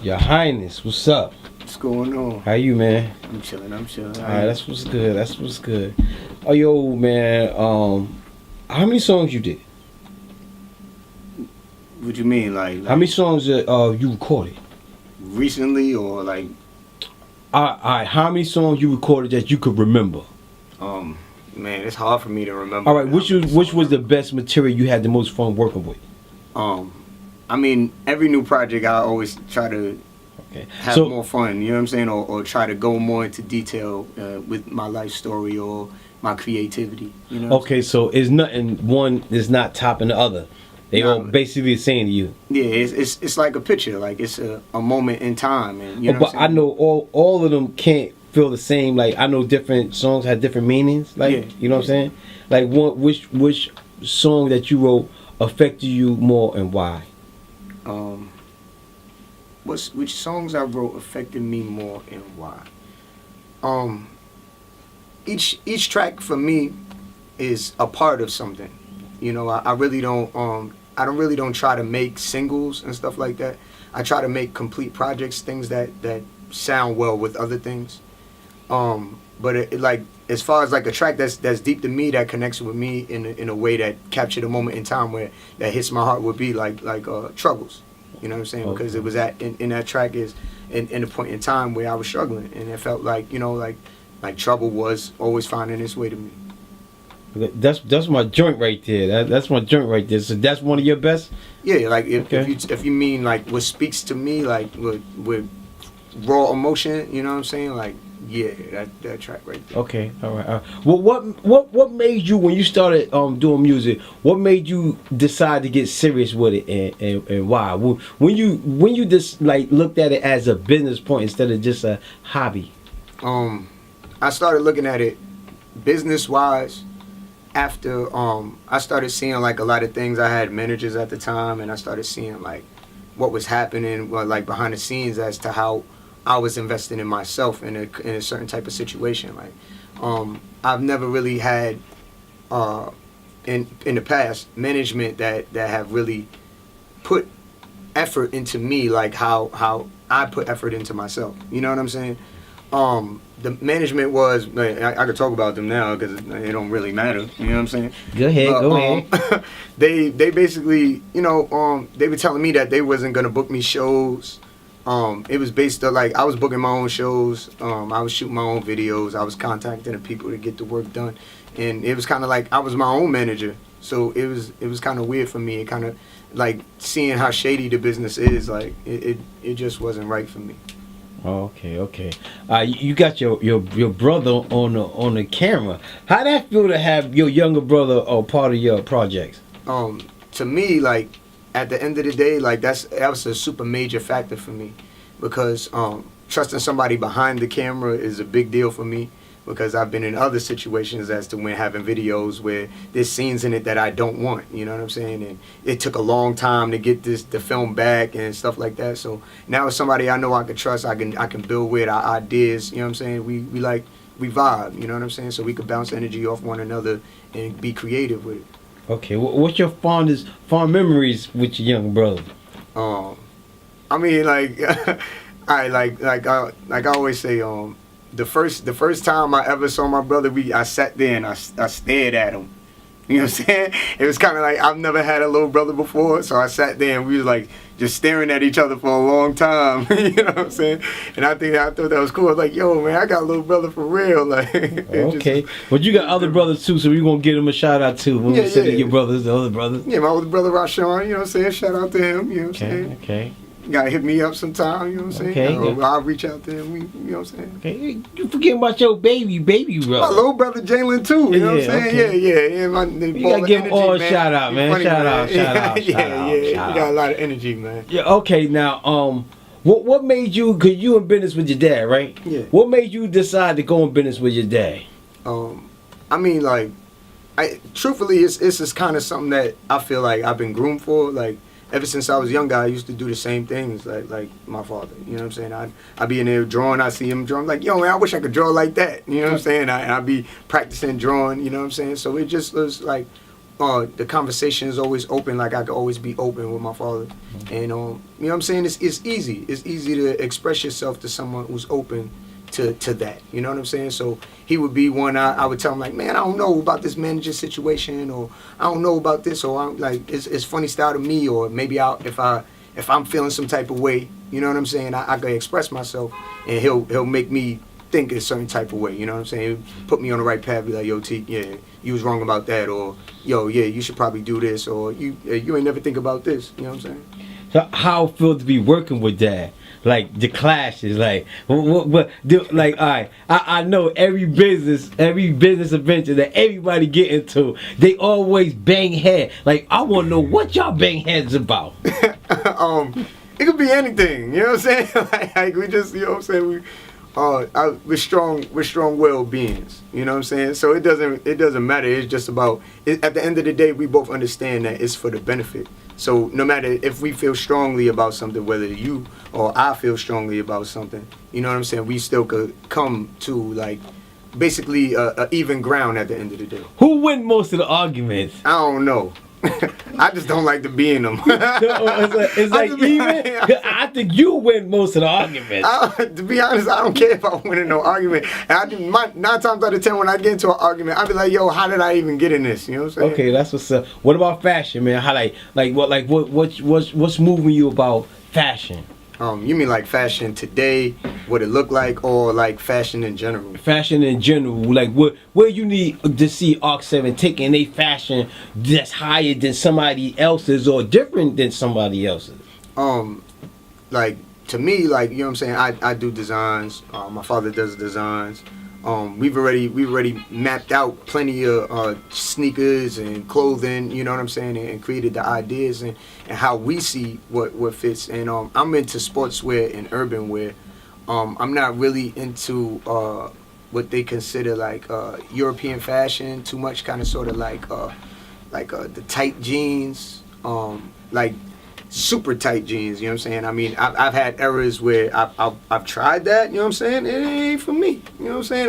Your Highness, what's up? What's going on? How you, man? I'm chilling. Alright, that's what's good. That's what's good. Oh, yo, man. How many songs you did? What you mean, like How many songs you recorded? recently or like? Alright, how many songs you recorded that you could remember? Man, it's hard for me to remember. Alright, which was the best material you had the most fun working with? I mean, every new project I always try to have more fun. You know what I'm saying, or try to go more into detail with my life story or my creativity. You know. Okay, so it's nothing. One is not topping the other. They all basically the same to you. Yeah, it's like a picture, like it's a moment in time, and you know. But I know all of them can't feel the same. Like I know different songs have different meanings. Like you know what I'm saying. Like which song that you wrote affected you more and why? Which songs I wrote affected me more and why? Each track for me is a part of something. You know, I really don't try to make singles and stuff like that. I try to make complete projects, things that sound well with other things. But it, like as far as like a track that's deep to me, that connects with me in a way that captured a moment in time where that hits my heart, would be like Troubles. You know what I'm saying? Because it was in that track is in a point in time where I was struggling, and it felt like, you know, like trouble was always finding its way to me. That's my joint right there. That's my joint right there. So that's one of your best? Yeah, like if you mean like what speaks to me, like with raw emotion, you know what I'm saying? Like, yeah, that track right there. Okay, all right. Well, what made you, when you started doing music, what made you decide to get serious with it, and why? When you just like looked at it as a business point instead of just a hobby? I started looking at it business wise after I started seeing like a lot of things. I had managers at the time, and I started seeing like what was happening, like behind the scenes, as to how I was investing in myself in a certain type of situation. Like I've never really had in the past management that have really put effort into me, like how I put effort into myself. You know what I'm saying? The management was, I could talk about them now because it don't really matter. You know what I'm saying? Go ahead. They basically, you know, they were telling me that they wasn't gonna book me shows. It was based on like I was booking my own shows. I was shooting my own videos. I was contacting the people to get the work done, and it was kind of like I was my own manager. So it was kind of weird for me. It kind of like seeing how shady the business is. Like it just wasn't right for me. Okay. You got your brother on the camera. How that feel to have your younger brother part of your projects? To me, like at the end of the day, like that was a super major factor for me, because trusting somebody behind the camera is a big deal for me, because I've been in other situations as to when having videos where there's scenes in it that I don't want, you know what I'm saying? And it took a long time to get the film back and stuff like that. So now it's somebody I know I can trust, I can build with our ideas, you know what I'm saying? We vibe, you know what I'm saying? So we could bounce energy off one another and be creative with it. Okay, what's your fond memories with your younger brother? I mean, like, I always say, the first time I ever saw my brother, I sat there and I stared at him. You know what I'm saying? It was kind of like I've never had a little brother before, so I sat there and we was like just staring at each other for a long time. You know what I'm saying? And I thought that was cool. I was like, yo, man, I got a little brother for real. Like, okay, but you got other brothers too, so we're gonna give them a shout out too. When we say your brothers, the other brothers. Yeah, my older brother Rashawn. You know what I'm saying? Shout out to him. You know what I'm saying? Okay. You gotta hit me up sometime, you know what I'm saying? Okay. I'll reach out to him, you know what I'm saying? Okay, you forget about your baby brother. My little brother Jalen too, you know what I'm saying? Okay. Yeah. You gotta give him all a shout out, man. Funny, shout out. You got a lot of energy, man. Yeah, okay, now, what made you, cause you in business with your dad, right? Yeah. What made you decide to go in business with your dad? I mean, like, truthfully, it's just kind of something that I feel like I've been groomed for, like, ever since I was younger. I used to do the same things like my father. You know what I'm saying? I'd be in there drawing. I see him drawing. Like, yo, man, I wish I could draw like that. You know what I'm saying? I'd be practicing drawing. You know what I'm saying? So it just was like the conversation is always open. Like I could always be open with my father, and you know what I'm saying. It's easy. It's easy to express yourself to someone who's open to that. You know what I'm saying? So he would be one. I would tell him like, man, I don't know about this manager situation, or I don't know about this, or I'm like, it's funny style to me, or maybe if I'm feeling some type of way, you know what I'm saying, I could express myself, and he'll make me think a certain type of way, you know what I'm saying? He'll put me on the right path, be like, yo, T, yeah, you was wrong about that, or yo, yeah, you should probably do this, or you ain't never think about this, you know what I'm saying? So how it feel to be working with Dad? Like the clashes, like like all right, I know every business adventure that everybody get into, they always bang head. Like I want to know what y'all bang heads about. It could be anything, you know what I'm saying? like we just, you know what I'm saying, we're strong-willed beings, you know what I'm saying? So it doesn't matter. It's just about at the end of the day, we both understand that it's for the benefit. So no matter if we feel strongly about something, whether you or I feel strongly about something, you know what I'm saying, we still could come to like basically a even ground at the end of the day. Who win most of the arguments? I don't know. I just don't like to be in them. It's like even. I think you win most of the arguments. To be honest, I don't care if I win in no argument. And 9 times out of 10, when I get into an argument, I be like, "Yo, how did I even get in this?" You know what I'm saying? Okay, that's what's up. What about fashion, man? How what's moving you about fashion? You mean like fashion today, what it look like, or like fashion in general? Fashion in general, like where you need to see Arc 7 taking a fashion that's higher than somebody else's or different than somebody else's. Like to me, like, you know what I'm saying, I do designs. My father does designs. We've already mapped out plenty of sneakers and clothing, you know what I'm saying, and created the ideas and how we see what fits. And I'm into sportswear and urban wear. I'm not really into what they consider like European fashion too much, kind of sort of like the tight jeans, like super tight jeans, you know what I'm saying? I mean, I've had eras where I've tried that, you know what I'm saying? It ain't for me, you know what I'm saying?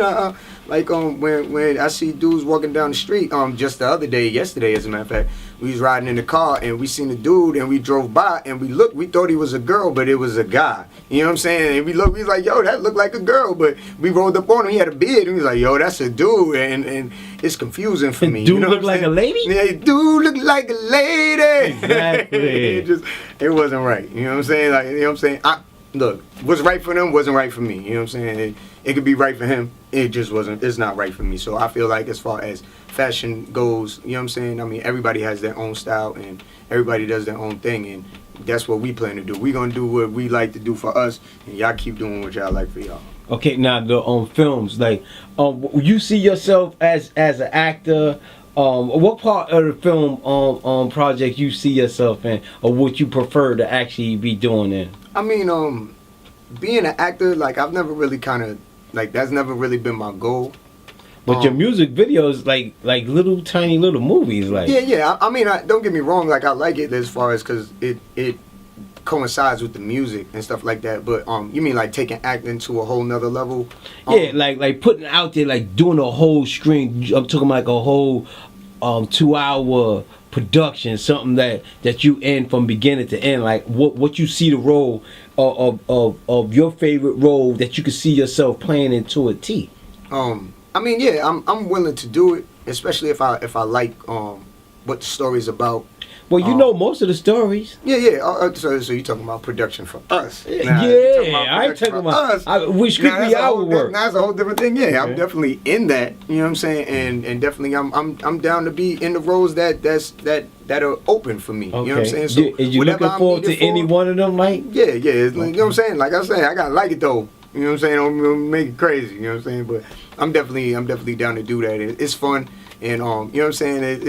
When I see dudes walking down the street, just the other day, yesterday as a matter of fact, we was riding in the car and we seen a dude and we drove by and we thought he was a girl, but it was a guy, you know what I'm saying? And we was like, yo, that looked like a girl, but we rolled up on him, he had a beard, and we was like, yo, that's a dude, and it's confusing for me. Dude, you know look like a lady? Yeah, dude look like a lady. Exactly. It wasn't right. You know what I'm saying? Like, you know what I'm saying? Look, what's right for them wasn't right for me. You know what I'm saying? It could be right for him. It just wasn't. It's not right for me. So I feel like as far as fashion goes, you know what I'm saying? I mean, everybody has their own style and everybody does their own thing, and that's what we plan to do. We gonna do what we like to do for us, and y'all keep doing what y'all like for y'all. Okay, now the films, like, you see yourself as an actor. What part of the film project you see yourself in, or what you prefer to actually be doing in? I mean, being an actor, like I've never really that's never really been my goal. But your music videos, like little tiny little movies, like yeah. I mean, don't get me wrong, like I like it as far as because it coincides with the music and stuff like that. But you mean like taking acting to a whole nother level? Yeah, like putting out there, like doing a whole string. I'm talking like a whole 2-hour production, something that you end from beginning to end. Like what you see the role of your favorite role that you can see yourself playing into a T. I mean, yeah, I'm willing to do it, especially if I like what the story's about. Well, you know most of the stories. Yeah. So you're talking about production for us? Now, I ain't talking about us. Which could be our work. That's a whole different thing. Yeah, I'm definitely in that. You know what I'm saying? And definitely, I'm down to be in the roles that are open for me. Okay. You know what I'm saying? So is you looking forward to any one of them? Like yeah. You know what I'm saying? Like I say, I gotta like it though. You know what I'm saying? Don't make it crazy. You know what I'm saying? But I'm definitely down to do that. It's fun, and you know what I'm saying?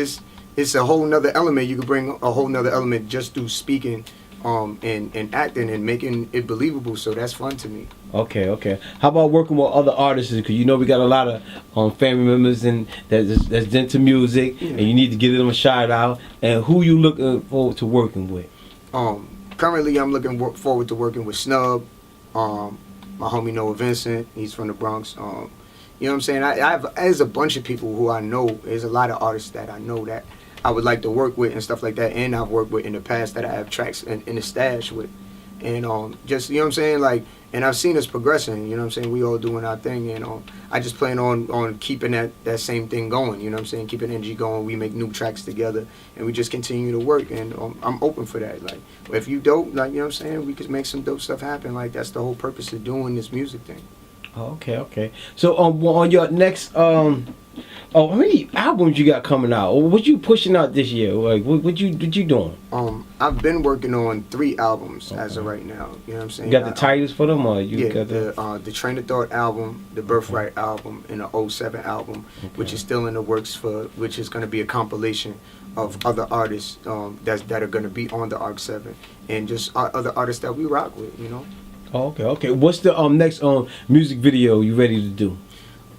It's a whole nother element. You could bring a whole nother element just through speaking, and acting and making it believable. So that's fun to me. Okay. How about working with other artists? Because you know we got a lot of family members and that's into music, and you need to give them a shout out. And who you looking forward to working with? Currently I'm looking forward to working with Snub. My homie Noah Vincent, he's from the Bronx. You know what I'm saying? There's a bunch of people who I know. There's a lot of artists that I know that I would like to work with and stuff like that, and I've worked with in the past that I have tracks in the stash with, and just, you know what I'm saying, like, and I've seen us progressing, you know what I'm saying, we all doing our thing, and I just plan on keeping that same thing going, you know what I'm saying, keeping energy going. We make new tracks together, and we just continue to work, and I'm open for that. Like, if you dope, like, you know what I'm saying, we could make some dope stuff happen. Like, that's the whole purpose of doing this music thing. Oh, okay. So on your next how many albums you got coming out? Or what you pushing out this year? Like what you doing? I've been working on 3 albums as of right now. You know what I'm saying? You got the titles for them, or you got the Train of Thought album, the Birthright album, and the 07 album, which is still in the works which is going to be a compilation of other artists that are going to be on the Arc 7, and just other artists that we rock with, you know. Oh, okay. What's the next music video you ready to do?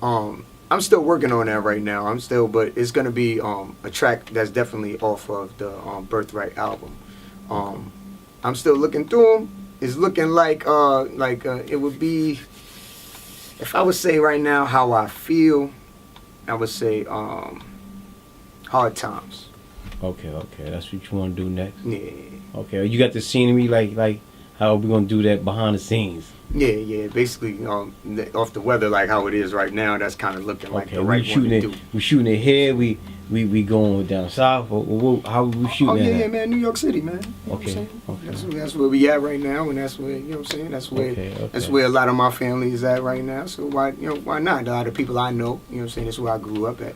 I'm still working on that right now. But it's gonna be a track that's definitely off of the Birthright album. I'm still looking through them. It's looking like it would be, if I would say right now how I feel, I would say Hard Times. Okay. That's what you want to do next? Yeah. Okay. You got the scenery like how are we gonna do that behind the scenes? Yeah. Basically, off the weather, like how it is right now, that's kind of looking like the right one to do. We shooting it here. We going down south. How we shooting? Oh yeah, man. New York City, man. You okay. That's where we at right now, and that's where, you know what I'm saying. That's where a lot of my family is at right now. So why not? A lot of people I know, you know what I'm saying. That's where I grew up at.